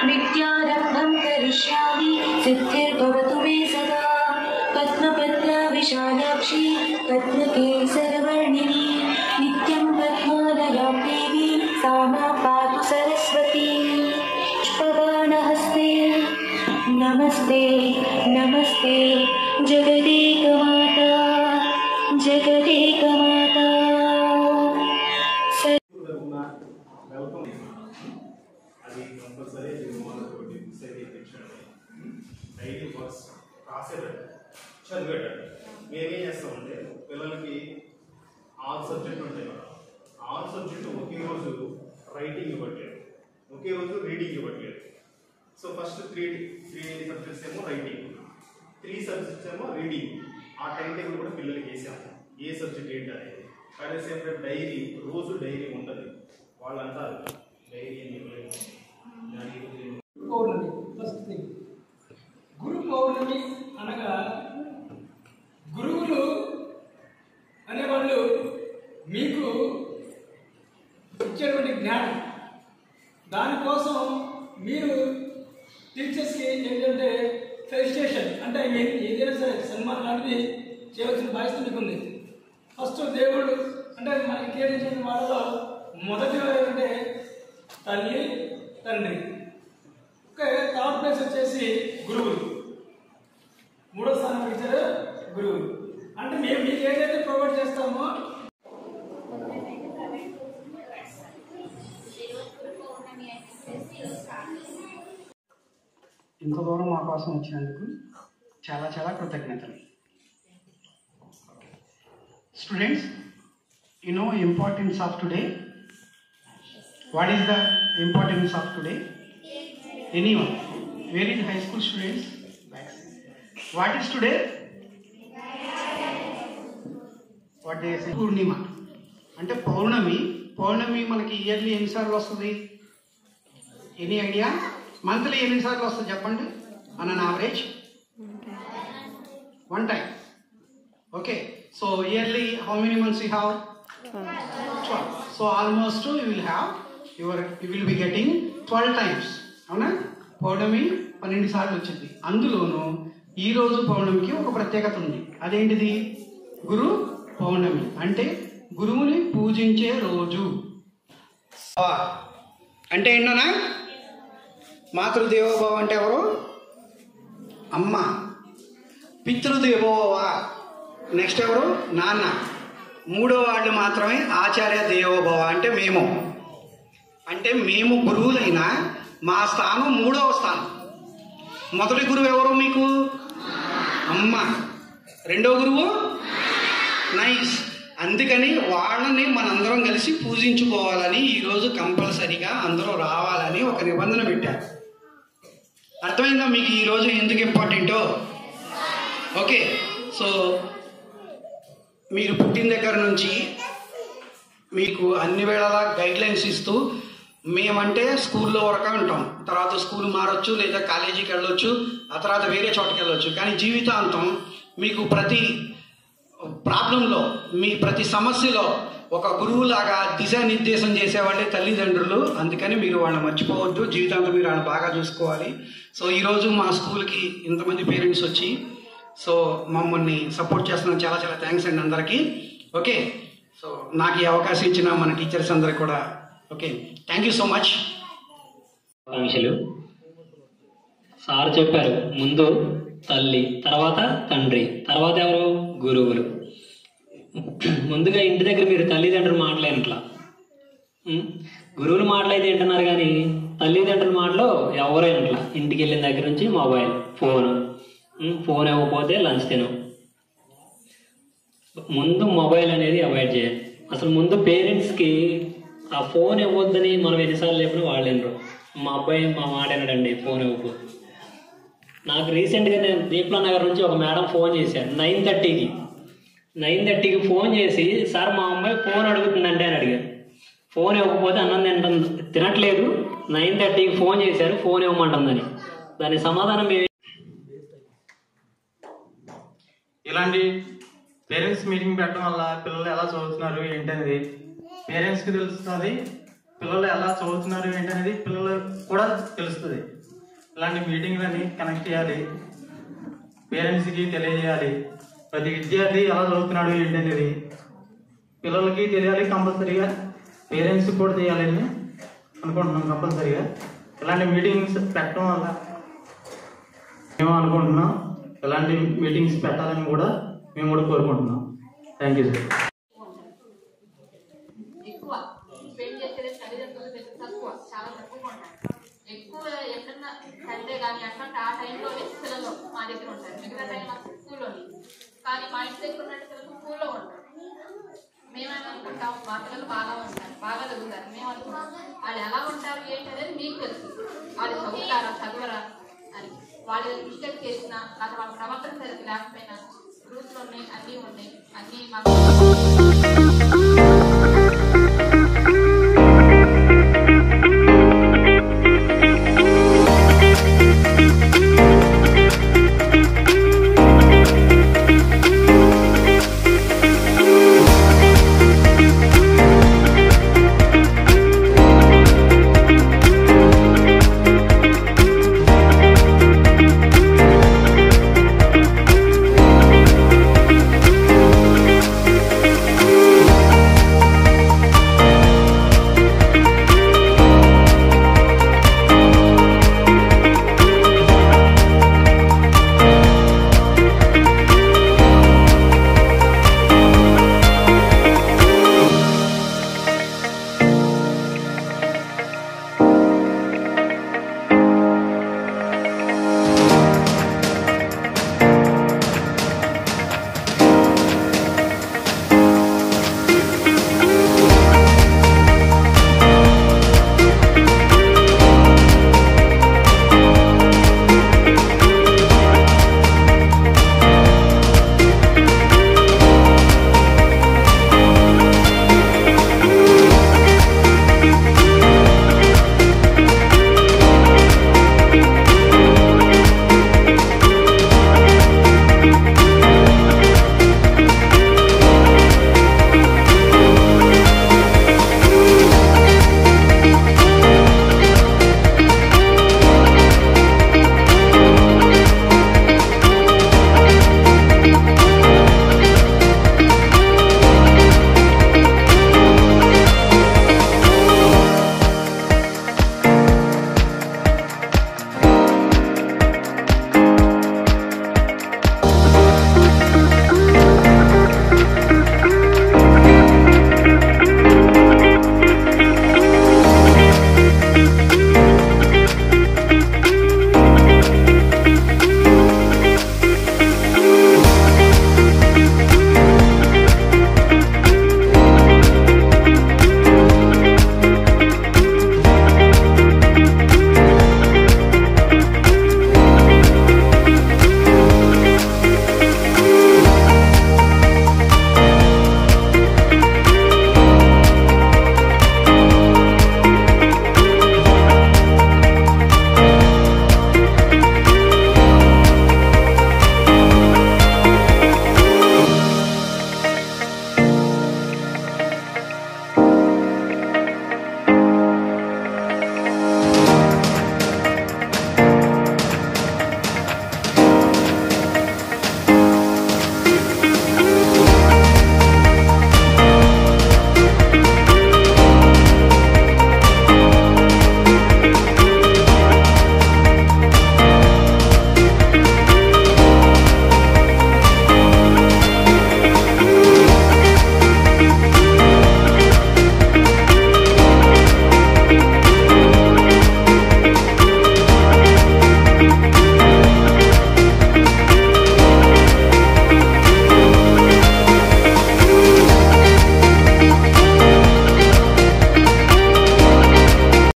नित्यारम्भं करिष्यामि सिद्धिर्भवतु मे सदा पद्मपत्र विशालाक्षी पद्मकेसरवर्णिनी नित्यं पद्मालयां देवी सा मा पातु सरस्वती पुष्पबाणहस्ते नमस्ते नमस्ते जगदेकमाता जगदेकमाता అది కంపల్సరీ నిర్మాణతోటి డైలీ వర్క్స్ రాసేటట్టు చదివేటట్టు మేమేం చేస్తామంటే పిల్లలకి 6 సబ్జెక్టులు ఉంటాయి కదా 6 సబ్జెక్టు ఒకే రోజు రైటింగ్ ఇవ్వట్లేదు ఒకే రోజు రీడింగ్ ఇవ్వట్లేదు సో ఫస్ట్ త్రీ సబ్జెక్ట్స్ ఏమో రైటింగ్ 3 సబ్జెక్ట్స్ ఏమో రీడింగ్ ఆ టైం టేబుల్ కూడా పిల్లలకి వేసాము ఏ సబ్జెక్ట్ ఏంటి అనేది అదే సేమ్ డైరీ రోజు డైరీ ఉంటుంది వాళ్ళు అంటారు డైరీ అని పౌర్ణమి ఫస్ట్ థింగ్ గురు పౌర్ణమి అనగా గురువులు అనేవాళ్ళు మీకు ఇచ్చేటువంటి జ్ఞానం దానికోసం మీరు టీచర్స్కి ఏంటంటే ఫెలిసిటేషన్ అంటే ఏదైనా సరే సన్మానం లాంటిది చేయవలసిన బాధ్యత మీకు ఉంది ఫస్ట్ దేవుడు అంటే మనకి కేటాయించిన వాళ్ళలో మొదటి ఏంటంటే తల్లి తండ్రి ఓకే థర్డ్ ప్లేస్ వచ్చేసి గురువులు మూడో స్థానం ఇచ్చారు గురువులు అంటే మేము మీకు ఏదైతే ప్రొవైడ్ చేస్తామో ఇంత దూరం మా కోసం వచ్చినందుకు చాలా చాలా కృతజ్ఞతలు. Students, you know importance of today. What is the importance of today? Anyone? Where is high school students? What is today? What they say? Purnima. అంటే పౌర్ణమి మనకి ఇయర్లీ ఎన్నిసార్లు వస్తుంది? Any idea? మంత్లీ ఎన్నిసార్లు వస్తుంది చెప్పండి? On an average 1 time. Okay, so yearly how many months you have? 12. So almost you will be getting 12 times. అవునా? పౌర్ణమి 12 సార్లు వచ్చింది. అందులోనూ ఈ రోజు పౌర్ణమికి ఒక ప్రత్యేకత ఉంది. అదేంటిది? గురు పౌర్ణమి అంటే గురువుని పూజించే రోజు. అంటే ఏంటన్నా? మాతృదేవోభవ అంటే ఎవరు? అమ్మ. పితృదేవోభవ నెక్స్ట్ ఎవరు? నాన్న. మూడో వాళ్ళు మాత్రమే ఆచార్య దేవోభవ అంటే మేము. అంటే మేము గురువులైనా మా స్థానం 3వ స్థానం. మొదటి గురువు ఎవరు మీకు? అమ్మ. రెండో గురువు నైస్. అందుకని వాళ్ళని మనందరం కలిసి పూజించుకోవాలని ఈరోజు కంపల్సరీగా అందరూ రావాలని ఒక నిబంధన పెట్టారు. అర్థమైందా మీకు ఈరోజు ఎందుకు ఇంపార్టెంటో? ఓకే, సో మీరు పుట్టిన దగ్గర నుంచి మీకు అన్ని వేళలా గైడ్లైన్స్ ఇస్తూ మేమంటే స్కూల్లో వరకే ఉంటాం, తర్వాత స్కూల్ మారొచ్చు లేదా కాలేజీకి వెళ్ళొచ్చు, ఆ తర్వాత వేరే చోటకి వెళ్ళొచ్చు. కానీ జీవితాంతం మీకు ప్రతి ప్రాబ్లంలో మీ ప్రతి సమస్యలో ఒక గురువులాగా దిశానిర్దేశం చేసేవాళ్ళే తల్లిదండ్రులు. అందుకని మీరు వాళ్ళని మర్చిపోవద్దు. జీవితాంతం మీరు వాళ్ళని బాగా చూసుకోవాలి. సో ఈరోజు మా స్కూల్కి ఇంతమంది పేరెంట్స్ వచ్చి సో మమ్మల్ని సపోర్ట్ చేస్తున్నారు. చాలా చాలా థ్యాంక్స్ అండి అందరికీ. ఓకే, సో నాకు ఈ అవకాశం ఇచ్చిన మన టీచర్స్ అందరికి కూడా okay thank you so much. ఆకాంక్షలు సార్ చెప్పారు. ముందు తల్లి, తర్వాత తండ్రి, తర్వాత ఎవరు? గురువులు. ముందుగా ఇంటి దగ్గర మీరు తల్లిదండ్రులు మాటలేనట్లా, గురువులు మాటలైతే వింటున్నారు కానీ తల్లిదండ్రుల మాటలు ఎవరైనట్లా. ఇంటికి వెళ్ళిన దగ్గర నుంచి మొబైల్, ఫోన్ ఇవ్వకపోతే లంచ్ తినం. ముందు మొబైల్ అనేది అవాయిడ్ చేయాలి. అసలు ముందు పేరెంట్స్కి ఆ ఫోన్ ఇవ్వద్దని మనం ఎన్నిసార్లు చెప్పినా వాళ్ళు వినరు. మా అబ్బాయి మా మాట వినడండి ఫోన్ ఇవ్వకపోతే. నాకు రీసెంట్గా నేను దీప్లా నగర్ నుంచి ఒక మేడం ఫోన్ చేశాను 9:30కి ఫోన్ చేసి, సార్ మా అమ్మాయి ఫోన్ అడుగుతుందంటే అని అడిగారు. ఫోన్ ఇవ్వకపోతే అన్నం తినట్లేదు, 9:30కి ఫోన్ చేశారు, ఫోన్ ఇవ్వమంటుందని. దాని సమాధానం ఇలాంటి పేరెంట్స్ మీటింగ్ పెట్టడం వల్ల పిల్లలు ఎలా చదువుతున్నారు ఏంటనేది పేరెంట్స్కి తెలుస్తుంది, పిల్లలు ఎలా చదువుతున్నారు ఏంటనేది పిల్లలకు కూడా తెలుస్తుంది. ఇలాంటి మీటింగ్లని కనెక్ట్ చేయాలి, పేరెంట్స్కి తెలియజేయాలి. ప్రతి విద్యార్థి ఎలా చదువుతున్నాడు ఏంటి అనేది పిల్లలకి తెలియాలి. కంపల్సరీగా పేరెంట్స్ కూడా చేయాలని అనుకుంటున్నాం. కంపల్సరీగా ఇలాంటి మీటింగ్స్ పెట్టడం వల్ల మేము అనుకుంటున్నాం. ఇలాంటి మీటింగ్స్ పెట్టాలని కూడా మేము కూడా కోరుకుంటున్నాం. Thank you sir. ఎక్కువ స్పెండ్ చేసేది తల్లిదండ్రులు తక్కువ, చాలా తక్కువగా ఉంటారు. ఎక్కువ ఎక్కడన్నా సండే కానీ అట్లాంటి ఆ టైంలోనే పిల్లలు మా దగ్గర ఉంటారు. మిగతా టైం మాకు స్కూల్లోని. కానీ మా ఇంటి దగ్గర ఉన్నట్టు పిల్లలు స్కూల్లో ఉంటారు. మేమేమనుకుంటాం మా పిల్లలు బాగా ఉంటారు, బాగా చదువుతారు. మేము అనుకుంటాం వాళ్ళు ఎలా ఉంటారు ఏంటి అనేది మీకు తెలుసు. వాళ్ళు చదువుతారా చదవరా అని. వాళ్ళు మిస్టేక్ చేసినా లేదా వాళ్ళ ప్రవర్తన సరిగ్గా లేకపోయినా రూల్స్లు ఉన్నాయి, అన్నీ ఉన్నాయి, అన్నీ మాకు